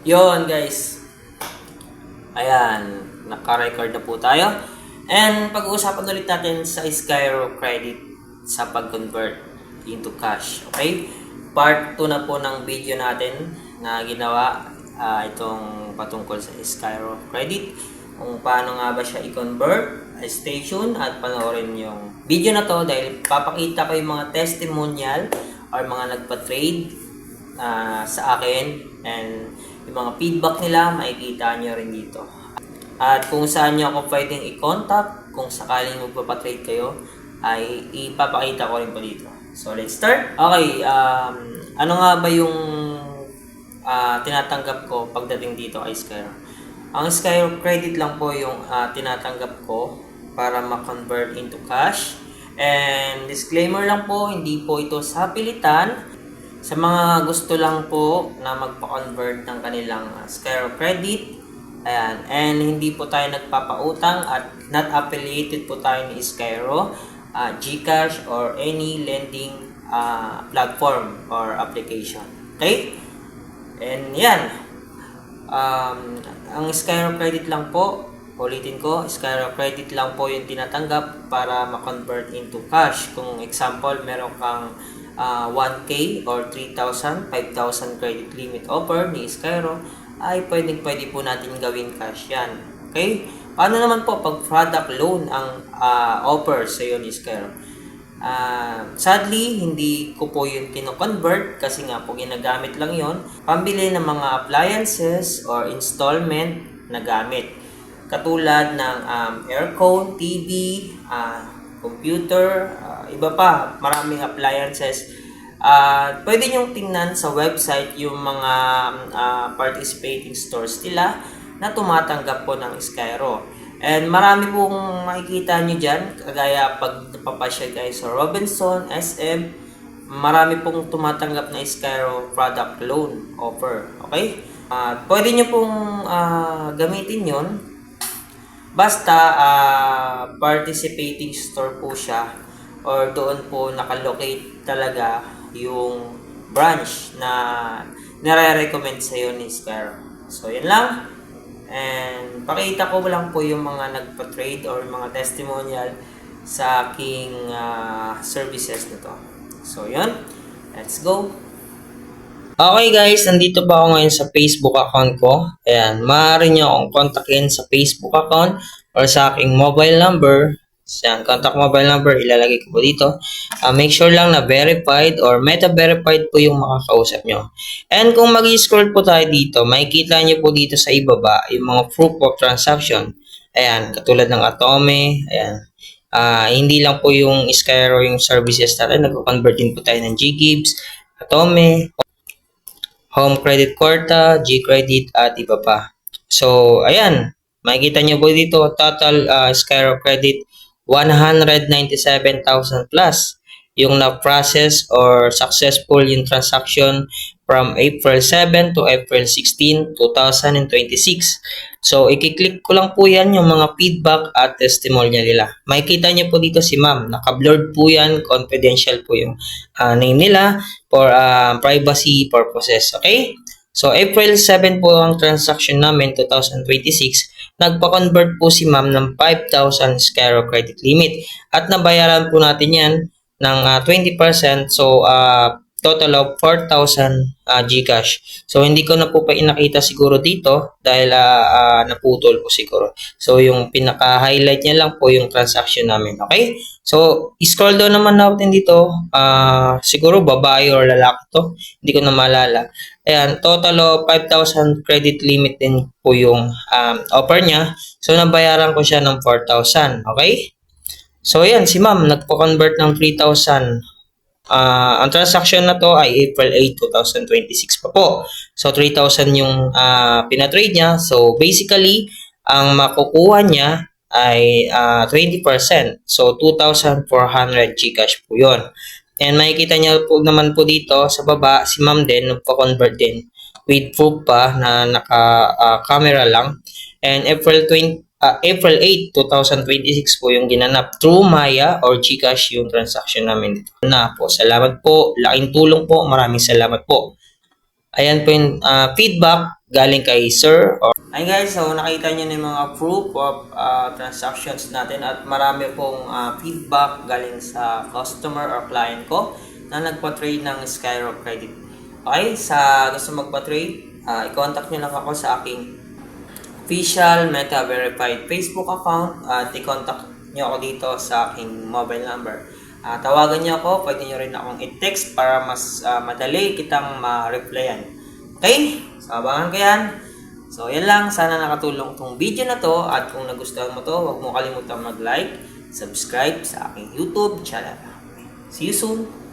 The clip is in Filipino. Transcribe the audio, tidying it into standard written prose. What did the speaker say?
Yon guys. Ayan, naka-record na po tayo. And pag-uusapan ulit natin sa Skyro Credit sa pag-convert into cash. Okay? Part 2 na po ng video natin na ginawa itong patungkol sa Skyro Credit. Kung paano nga ba siya i-convert. Stay tuned at panoorin yung video na to dahil papakita ko yung mga testimonial or mga nagpa-trade sa akin and yung mga feedback nila makikita nyo rin dito. At kung saan nyo ako pwedeng i-contact kung sakaling magpapatrade kayo ay ipapakita ko rin po dito. So let's start. Okay, ano nga ba yung tinatanggap ko pagdating dito kay Skyro? Ang Skyro Credit lang po yung tinatanggap ko para ma-convert into cash. And disclaimer lang po, hindi po ito sa pilitan. Sa mga gusto lang po na magpa-convert ng kanilang Skyro Credit, ayan, and hindi po tayo nagpapautang at not affiliated po tayo ni Skyro, GCash or any lending platform or application. Okay? And yan, ang Skyro Credit lang po, ulitin ko, Skyro Credit lang po yung tinatanggap para ma-convert into cash. Kung example, meron kang 1K or 3,000, 5,000 credit limit offer ni Skyro, ay pwede po natin gawin cash yan. Okay? Paano naman po pag product loan ang offer sa iyo ni Skyro? Sadly, hindi ko po yun kino-convert kasi nga po ginagamit lang yon pambili ng mga appliances or installment na gamit. Katulad ng aircon, TV, computer, iba pa, maraming appliances. Pwede nyong tingnan sa website yung mga participating stores nila na tumatanggap po ng Skyro. And marami pong makikita nyo dyan, kagaya pag napapasya kayo sa Robinson, SM, marami pong tumatanggap na Skyro product loan offer. Okay? Pwede nyo pong gamitin yon. Basta participating store po siya or doon po nakalocate talaga yung branch na nare-recommend sa iyo ni Skyro. So, yun lang. And pakita ko lang po yung mga nagpa-trade or mga testimonial sa aking services na to. So, yun. Let's go. Okay guys, nandito pa ako ngayon sa Facebook account ko. Ayan, maaari nyo akong kontakin sa Facebook account or sa aking mobile number. Ayan, contact mobile number, ilalagay ko po dito. Make sure lang na verified or meta-verified po yung makakausap nyo. And kung mag-scroll po tayo dito, makikita nyo po dito sa ibaba yung mga proof of transaction. Ayan, katulad ng Atome. Ayan. Hindi lang po yung Skyro yung services natin. Nag-convert din po tayo ng Ggibbs, Atome, Home Credit Quarta, G-Credit at iba pa. So, ayan. Makikita nyo po dito, total Skyro Credit 197,000 plus yung na-process or successful yung transaction from April 7 to April 16, 2026. So, i-click ko lang po yan yung mga feedback at testimonial nila. Makikita nyo po dito si ma'am. Naka-blurred po yan. Confidential po yung name nila for privacy purposes. Okay? So, April 7 po ang transaction namin, 2026. Nagpa-convert po si ma'am ng 5,000 Skyro credit limit. At nabayaran po natin yan ng 20%. So, total of 4,000 Gcash. So, hindi ko na po pa inakita siguro dito dahil naputol po siguro. So, yung pinaka-highlight niya lang po yung transaction namin. Okay? So, scroll down naman natin dito. Siguro babae or lalaki to. Hindi ko na maalala. Ayan, total of 5,000 credit limit din po yung offer niya. So, nabayaran ko siya ng 4,000. Okay? So, ayan, si ma'am, nagpo-convert ng 3,000. Ang transaction na to ay April 8, 2026 pa po. So, 3,000 yung pinatrade niya. So, basically, ang makukuha niya ay 20%. So, 2,400 Gcash po yun. And makikita niya po naman po dito sa baba, si ma'am din, nagpa-convert din with proof pa na naka-camera lang. And April 8, 2026 po yung ginanap through Maya or GCash yung transaction namin dito. Na po, salamat po. Laking tulong po. Maraming salamat po. Ayan po yung feedback galing kay sir. Or ayun guys, so nakita nyo na yung mga proof of transactions natin at marami pong feedback galing sa customer or client ko na nagpa-trade ng Skyro Credit. Okay, sa gusto magpa-trade, i-contact nyo lang ako sa aking official Meta Verified Facebook account at i-contact nyo ako dito sa aking mobile number. Tawagan nyo ako, pwede nyo rin akong i-text para mas madali kitang ma-replyan. Okay? So, abangan ko yan. So, yan lang. Sana nakatulong tong video na to at kung nagustuhan mo to, huwag mo kalimutan mag-like, subscribe sa aking YouTube channel. See you soon!